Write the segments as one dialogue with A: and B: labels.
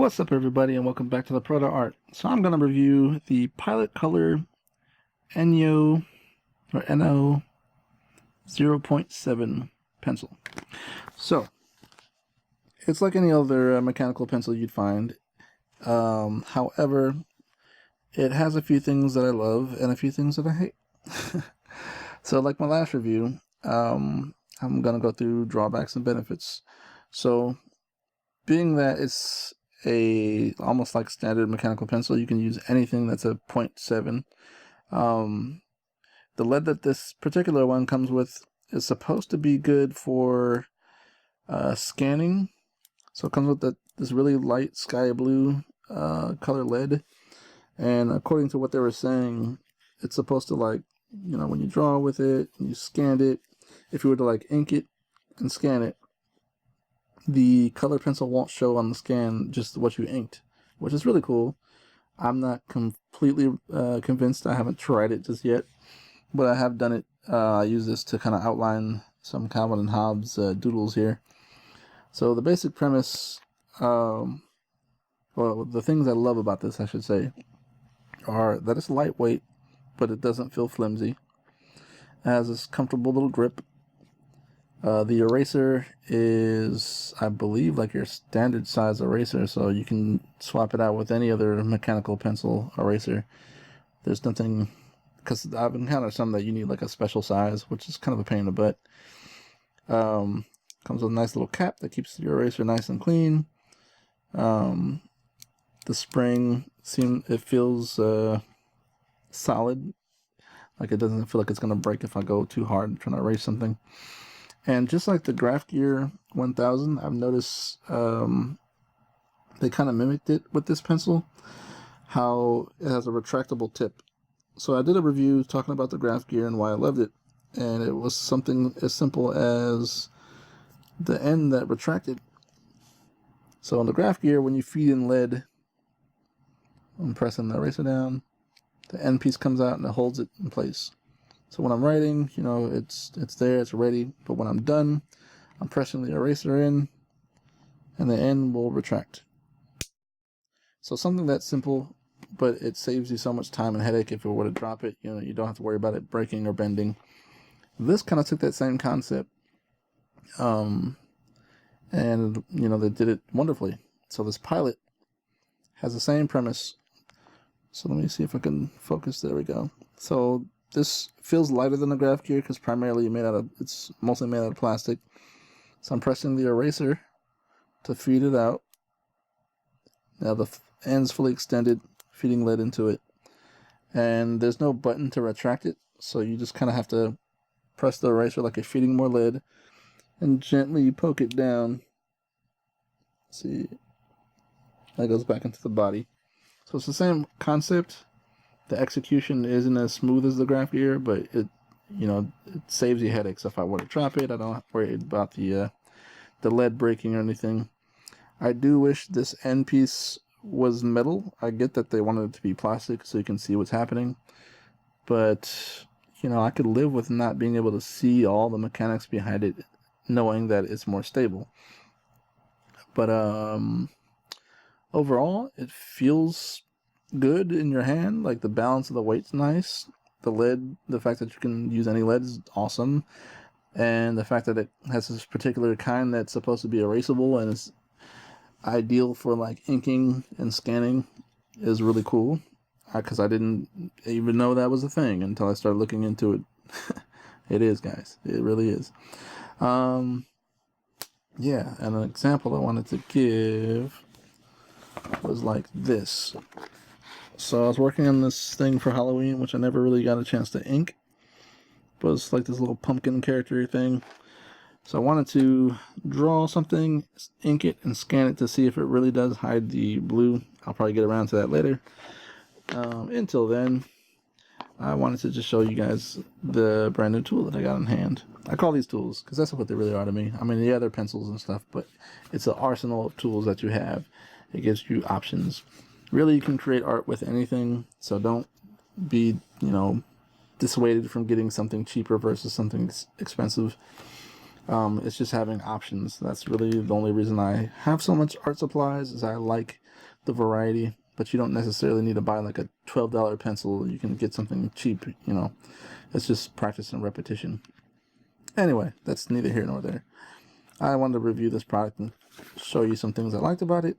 A: What's up, everybody, and welcome back to TheProtoArt. So I'm going to review the Pilot Color Eno 0.7 pencil. So it's like any other mechanical pencil you'd find. However, it has a few things that I love and a few things that I hate. So like my last review, I'm going to go through drawbacks and benefits. So being that it's almost like standard mechanical pencil, you can use anything that's a 0.7. The lead that this particular one comes with is supposed to be good for scanning. So it comes with this really light sky blue color lead, and according to what they were saying, it's supposed to, like, you know, when you draw with it and you scanned it, if you were to like ink it and scan it, the color pencil won't show on the scan just what you inked, which is really cool. I'm not completely convinced. I haven't tried it just yet, but I have done it. I use this to kind of outline some Calvin and Hobbes doodles here. So the basic premise, well, the things I love about this, I should say, are that it's lightweight, but it doesn't feel flimsy. It has this comfortable little grip. The eraser is, I believe, like your standard size eraser, so you can swap it out with any other mechanical pencil eraser. There's nothing, because I've encountered some that you need like a special size, which is kind of a pain in the butt. Comes with a nice little cap that keeps your eraser nice and clean. The spring, it feels solid, like it doesn't feel like it's gonna break if I go too hard trying to erase something. And just like the Graph Gear 1000, I've noticed they kind of mimicked it with this pencil, how it has a retractable tip. So I did a review talking about the Graph Gear and why I loved it, and it was something as simple as the end that retracted. So on the Graph Gear, when you feed in lead, I'm pressing the eraser down, the end piece comes out and it holds it in place. So when I'm writing, you know, it's there, it's ready. But when I'm done, I'm pressing the eraser in, and the end will retract. So something that simple, but it saves you so much time and headache if you were to drop it. You know, you don't have to worry about it breaking or bending. This kind of took that same concept, and you know, they did it wonderfully. So this Pilot has the same premise. So let me see if I can focus. There we go. So this feels lighter than the Graph Gear because primarily it's mostly made out of plastic. So I'm pressing the eraser to feed it out. Now the end's fully extended, feeding lead into it. And there's no button to retract it, so you just kind of have to press the eraser like you're feeding more lead and gently poke it down. See, that goes back into the body. So it's the same concept. The execution isn't as smooth as the Graph Gear, but it saves you headaches. If I were to drop it, I don't have to worry about the lead breaking or anything. I do wish this end piece was metal. I get that they wanted it to be plastic so you can see what's happening, but you know, I could live with not being able to see all the mechanics behind it, knowing that it's more stable. But overall, it feels good in your hand. Like the balance of the weight's nice. The lead, the fact that you can use any lead is awesome, and the fact that it has this particular kind that's supposed to be erasable and is ideal for like inking and scanning is really cool. Because I didn't even know that was a thing until I started looking into it. It is, guys. It really is. Yeah, and an example I wanted to give was like this. So I was working on this thing for Halloween, which I never really got a chance to ink. But it's like this little pumpkin character thing. So I wanted to draw something, ink it, and scan it to see if it really does hide the blue. I'll probably get around to that later. Until then, I wanted to just show you guys the brand new tool that I got in hand. I call these tools because that's what they really are to me. I mean, yeah, they're pencils and stuff, but it's an arsenal of tools that you have. It gives you options. Really, you can create art with anything, so don't be, you know, dissuaded from getting something cheaper versus something expensive. It's just having options. That's really the only reason I have so much art supplies, is I like the variety. But you don't necessarily need to buy like a $12 pencil. You can get something cheap, you know. It's just practice and repetition. Anyway, that's neither here nor there. I wanted to review this product and show you some things I liked about it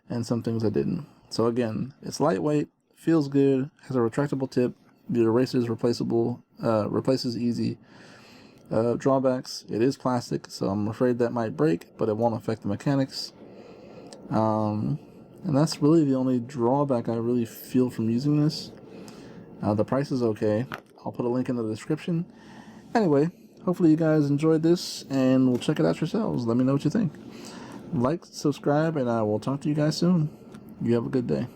A: and some things I didn't. So again, it's lightweight, feels good, has a retractable tip, the eraser is replaceable, replaces easy. Drawbacks, it is plastic, so I'm afraid that might break, but it won't affect the mechanics. And that's really the only drawback I really feel from using this. The price is okay. I'll put a link in the description. Anyway, hopefully you guys enjoyed this, and we'll check it out yourselves. Let me know what you think. Like, subscribe, and I will talk to you guys soon. You have a good day.